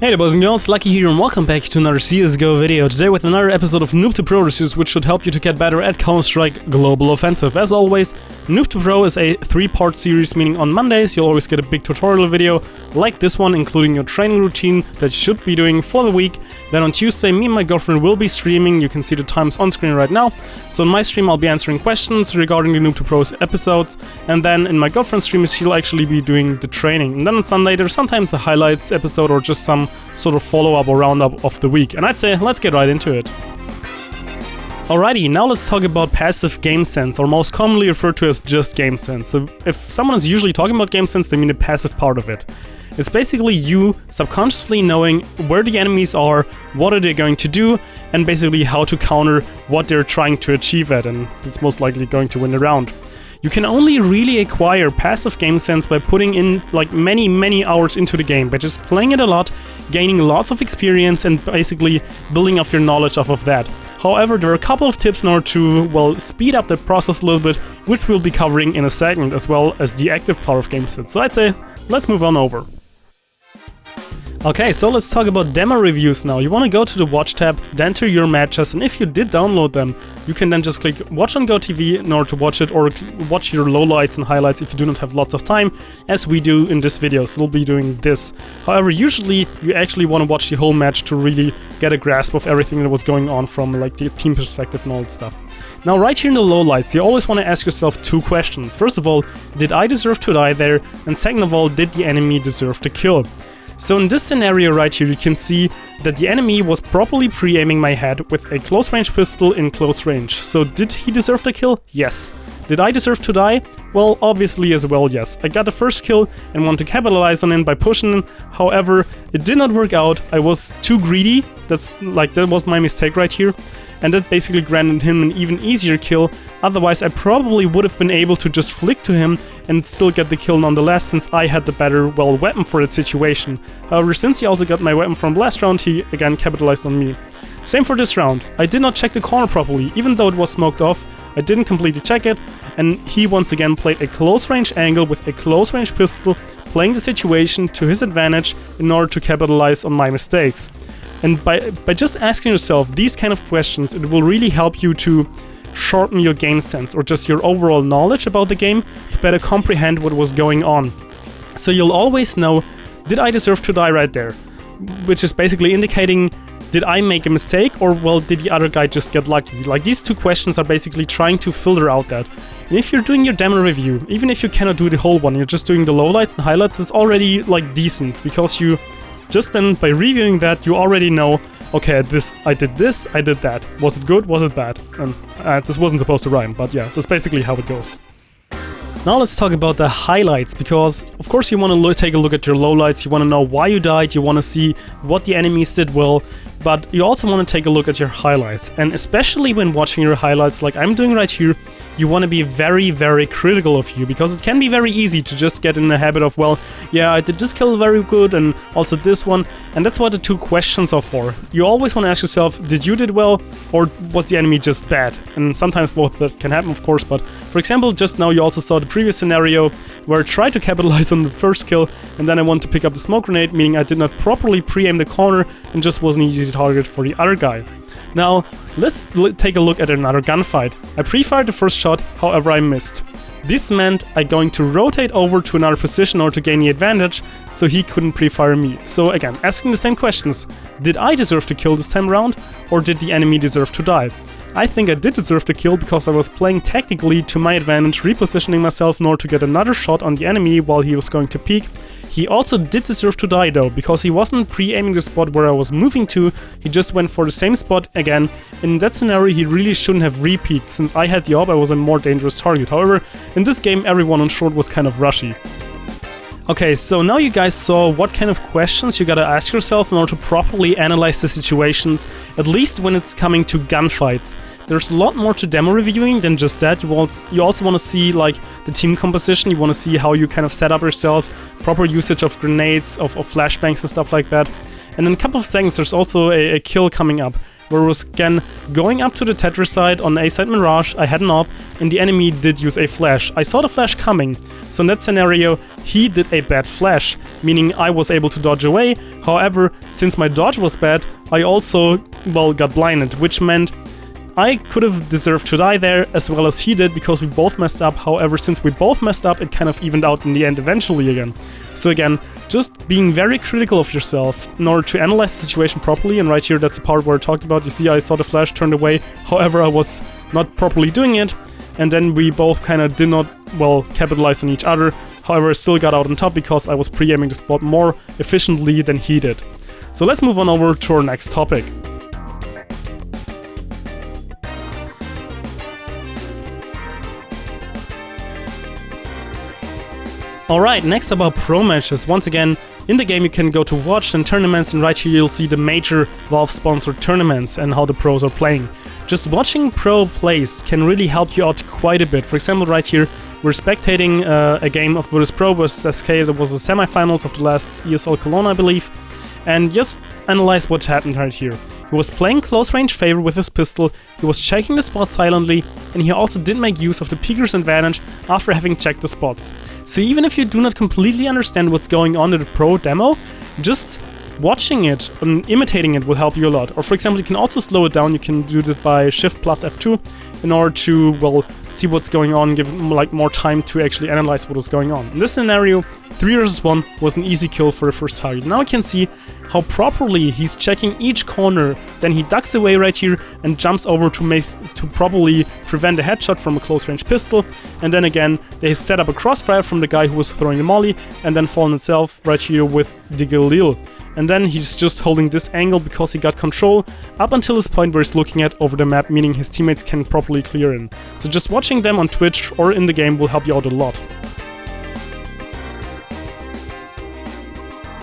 Hey there boys and girls, Lucky here and welcome back to another CSGO video. Today with another episode of Noob to Pro reviews, which should help you to get better at Counter-Strike Global Offensive. As always, Noob to Pro is a 3-part series, meaning on Mondays you'll always get a big tutorial video like this one, including your training routine that you should be doing for the week. Then on Tuesday, me and my girlfriend will be streaming. You can see the times on screen right now. So in my stream I'll be answering questions regarding the Noob to Pro's episodes, and then in my girlfriend's stream she'll actually be doing the training. And then on Sunday there's sometimes a highlights episode or just some sort of follow-up or roundup of the week. And I'd say let's get right into it. Alrighty, now let's talk about passive game sense, or most commonly referred to as just game sense. So if someone is usually talking about game sense, they mean the passive part of it. It's basically you subconsciously knowing where the enemies are, what are they going to do, and basically how to counter what they're trying to achieve at, and it's most likely going to win the round. You can only really acquire passive game sense by putting in like many hours into the game, by just playing it a lot, gaining lots of experience and basically building up your knowledge off of that. However, there are a couple of tips in order to, well, speed up the process a little bit, which we'll be covering in a second, as well as the active part of game sense. So I'd say let's move on over. Okay, so let's talk about demo reviews now. You want to go to the watch tab, then to your matches, and if you did download them, you can then just click watch on GoTV in order to watch it, or watch your lowlights and highlights if you do not have lots of time, as we do in this video, so we'll be doing this. However, usually you actually want to watch the whole match to really get a grasp of everything that was going on from like the team perspective and all that stuff. Now right here in the lowlights, you always want to ask yourself two questions. First of all, did I deserve to die there? And second of all, did the enemy deserve the kill? So in this scenario right here, you can see that the enemy was properly pre-aiming my head with a close-range pistol in close range. So did he deserve the kill? Yes. Did I deserve to die? Well, obviously as well, yes. I got the first kill and wanted to capitalize on it by pushing him. However, it did not work out. I was too greedy. That was my mistake right here. And that basically granted him an even easier kill. Otherwise, I probably would have been able to just flick to him and still get the kill nonetheless, since I had the better, well, weapon for that situation. However, since he also got my weapon from last round, he again capitalized on me. Same for this round. I did not check the corner properly, even though it was smoked off. I didn't completely check it, and he once again played a close-range angle with a close-range pistol, playing the situation to his advantage in order to capitalize on my mistakes. And by just asking yourself these kind of questions, it will really help you to shorten your game sense, or just your overall knowledge about the game, to better comprehend what was going on. So you'll always know, did I deserve to die right there? Which is basically indicating, did I make a mistake, or well, did the other guy just get lucky? Like, these two questions are basically trying to filter out that. And if you're doing your demo review, even if you cannot do the whole one, you're just doing the lowlights and highlights, it's already like decent, because you just then, by reviewing that, you already know, okay, I did that. Was it good? Was it bad? And this wasn't supposed to rhyme, but yeah, that's basically how it goes. Now let's talk about the highlights, because of course you want to take a look at your lowlights, you want to know why you died, you want to see what the enemies did well, but you also want to take a look at your highlights. And especially when watching your highlights like I'm doing right here, you want to be very critical of you, because it can be very easy to just get in the habit of, well, yeah, I did this kill very good and also this one, and that's what the two questions are for. You always want to ask yourself, did you did well, or was the enemy just bad? And sometimes both that can happen, of course, but for example, just now you also saw the previous scenario where I tried to capitalize on the first kill, and then I wanted to pick up the smoke grenade, meaning I did not properly pre-aim the corner and just was an easy target for the other guy. Now, let's take a look at another gunfight. I pre-fired the first shot, however I missed. This meant I'm going to rotate over to another position in order to gain the advantage, so he couldn't pre-fire me. So again, asking the same questions. Did I deserve to kill this time around, or did the enemy deserve to die? I think I did deserve the kill, because I was playing tactically to my advantage, repositioning myself in order to get another shot on the enemy while he was going to peek. He also did deserve to die though, because he wasn't pre-aiming the spot where I was moving to, he just went for the same spot again. In that scenario he really shouldn't have re-peeked, since I had the AWP, I was a more dangerous target. However, in this game everyone on short was kind of rushy. Okay, so now you guys saw what kind of questions you gotta ask yourself in order to properly analyze the situations, at least when it's coming to gunfights. There's a lot more to demo reviewing than just that. You also want to see like the team composition, you want to see how you kind of set up yourself, proper usage of grenades, of flashbangs and stuff like that. And in a couple of seconds there's also a kill coming up, where I was again going up to the Tetris side on A side Mirage, I had an AWP, and the enemy did use a flash. I saw the flash coming, so in that scenario he did a bad flash, meaning I was able to dodge away. However, since my dodge was bad, I also, well, got blinded, which meant I could have deserved to die there, as well as he did, because we both messed up. However, since we both messed up, it kind of evened out in the end eventually again. So again, just being very critical of yourself in order to analyze the situation properly. And right here, that's the part where I talked about. You see, I saw the flash, turned away. However, I was not properly doing it. And then we both kind of did not, well, capitalize on each other. However, I still got out on top because I was pre-aiming the spot more efficiently than he did. So let's move on over to our next topic. Alright, next about pro matches. Once again, in the game you can go to watch then tournaments, and right here you'll see the major Valve sponsored tournaments and how the pros are playing. Just watching pro plays can really help you out quite a bit. For example, right here we're spectating a game of Virtus Pro versus SK. That was the semifinals of the last ESL Cologne, I believe. And just analyze what happened right here. He was playing close range favor with his pistol, he was checking the spots silently, and he also did make use of the peeker's advantage after having checked the spots. So even if you do not completely understand what's going on in the pro demo, just watching it and imitating it will help you a lot. Or for example, you can also slow it down. You can do this by Shift plus F2 in order to, well, see what's going on, give like more time to actually analyze what is going on. In this scenario, 3 versus 1 was an easy kill for the first target. Now you can see how properly he's checking each corner, then he ducks away right here and jumps over to properly prevent a headshot from a close range pistol, and then again they set up a crossfire from the guy who was throwing the molly, and then fallen itself right here with deagle. And then he's just holding this angle because he got control up until this point where he's looking at over the map, meaning his teammates can properly clear in. So just watching them on Twitch or in the game will help you out a lot.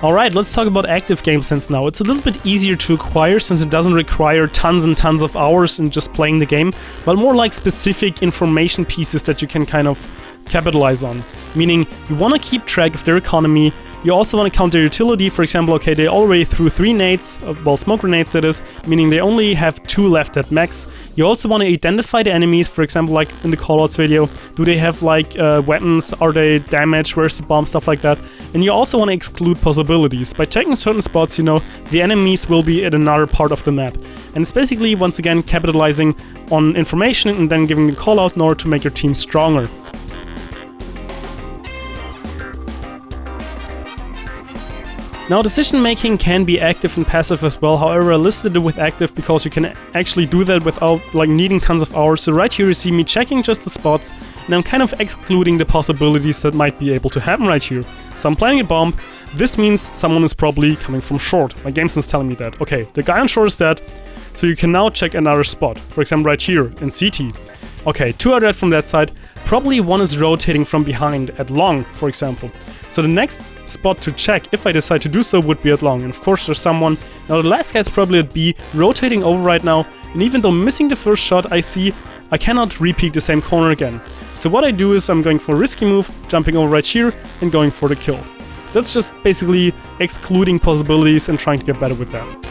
Alright, let's talk about active game sense now. It's a little bit easier to acquire since it doesn't require tons and tons of hours in just playing the game, but more like specific information pieces that you can kind of capitalize on. Meaning, you want to keep track of their economy, you also want to count their utility. For example, okay, they already threw 3 nades, well, smoke grenades that is, meaning they only have 2 left at max. You also want to identify the enemies, for example, like in the callouts video. Do they have like weapons? Are they damaged? Where's the bomb? Stuff like that. And you also want to exclude possibilities. By checking certain spots, you know, the enemies will be at another part of the map. And it's basically, once again, capitalizing on information and then giving the callout in order to make your team stronger. Now, decision making can be active and passive as well. However, I listed it with active because you can actually do that without like needing tons of hours. So right here you see me checking just the spots, and I'm kind of excluding the possibilities that might be able to happen right here. So I'm planning a bomb. This means someone is probably coming from short. My game sense telling me that. Okay, the guy on short is dead, so you can now check another spot. For example, right here in CT. Okay, 2 are dead from that side. Probably one is rotating from behind at long, for example. So the next spot to check, if I decide to do so, would be at long. And of course there's someone, now the last guy's probably at B, rotating over right now. And even though missing the first shot, I see I cannot repeat the same corner again. So what I do is I'm going for a risky move, jumping over right here and going for the kill. That's just basically excluding possibilities and trying to get better with them.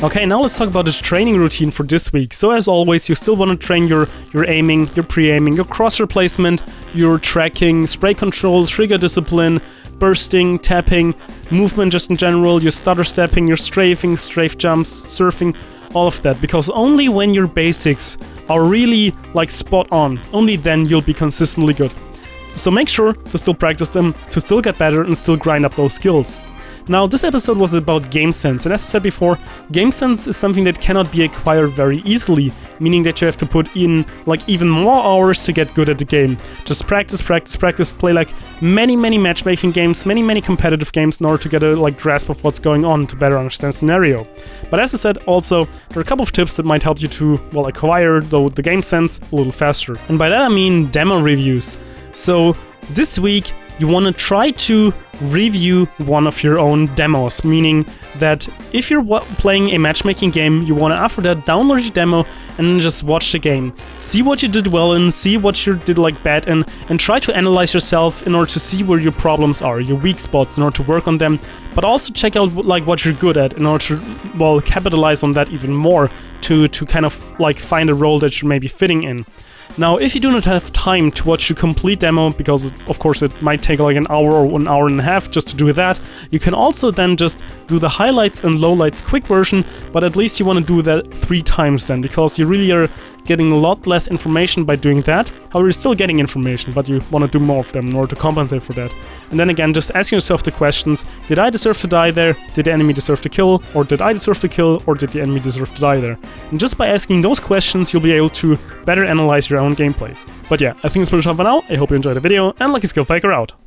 Okay, now let's talk about the training routine for this week. So as always, you still want to train your aiming, your pre-aiming, your crosshair placement, your tracking, spray control, trigger discipline, bursting, tapping, movement just in general, your stutter stepping, your strafing, strafe jumps, surfing, all of that. Because only when your basics are really like spot on, only then you'll be consistently good. So make sure to still practice them, to still get better and still grind up those skills. Now, this episode was about game sense, and as I said before, game sense is something that cannot be acquired very easily, meaning that you have to put in like even more hours to get good at the game. Just practice, practice, practice, play like many matchmaking games, many competitive games in order to get a like grasp of what's going on to better understand the scenario. But as I said, also, there are a couple of tips that might help you to, well, acquire the game sense a little faster. And by that I mean demo reviews. So this week, you want to try to review one of your own demos, meaning that if you're playing a matchmaking game, you want to after that download your demo and then just watch the game. See what you did well in, see what you did like bad in, and try to analyze yourself in order to see where your problems are, your weak spots, in order to work on them, but also check out like what you're good at in order to, well, capitalize on that even more to kind of like find a role that you're maybe fitting in. Now, if you do not have time to watch the complete demo, because of course it might take like an hour or 1 hour and a half just to do that, you can also then just do the highlights and lowlights quick version, but at least you want to do that 3 times then, because you really are getting a lot less information by doing that. However, you're still getting information, but you want to do more of them in order to compensate for that. And then again, just asking yourself the questions: did I deserve to die there? Did the enemy deserve to kill? Or did I deserve to kill? Or did the enemy deserve to die there? And just by asking those questions, you'll be able to better analyze your own gameplay. But yeah, I think it's pretty much all for now. I hope you enjoyed the video, and luckySkillFaker out.